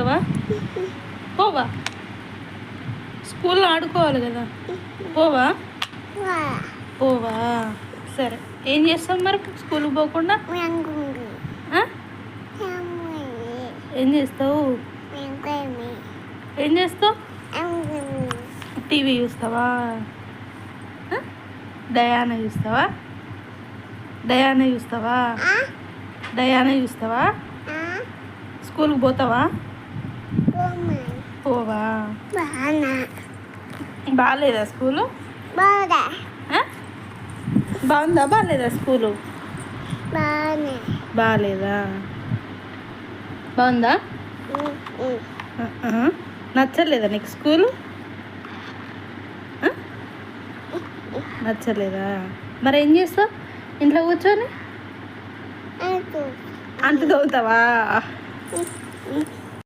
పోతావా? పోవా? స్కూల్లో ఆడుకోవాలి కదా, పోవా? పోవా? సరే, ఏం చేస్తావు మరి స్కూల్కి పోకుండా? ఏం చేస్తావు? ఏం చేస్తావు? టీవీ చూస్తావా? డయానా చూస్తావా? డయానా చూస్తావా? డయానా చూస్తావా? స్కూల్కి పోతావా? పోవా? బాగాలేదా స్కూలు? బాగుందా బాగాలేదా స్కూలు? బాగాలేదా? బాగుందా? నచ్చలేదా నీకు స్కూలు? నచ్చలేదా? మరి ఏం చేస్తావు ఇంట్లో కూర్చొని? అంత తవ్వుతావా?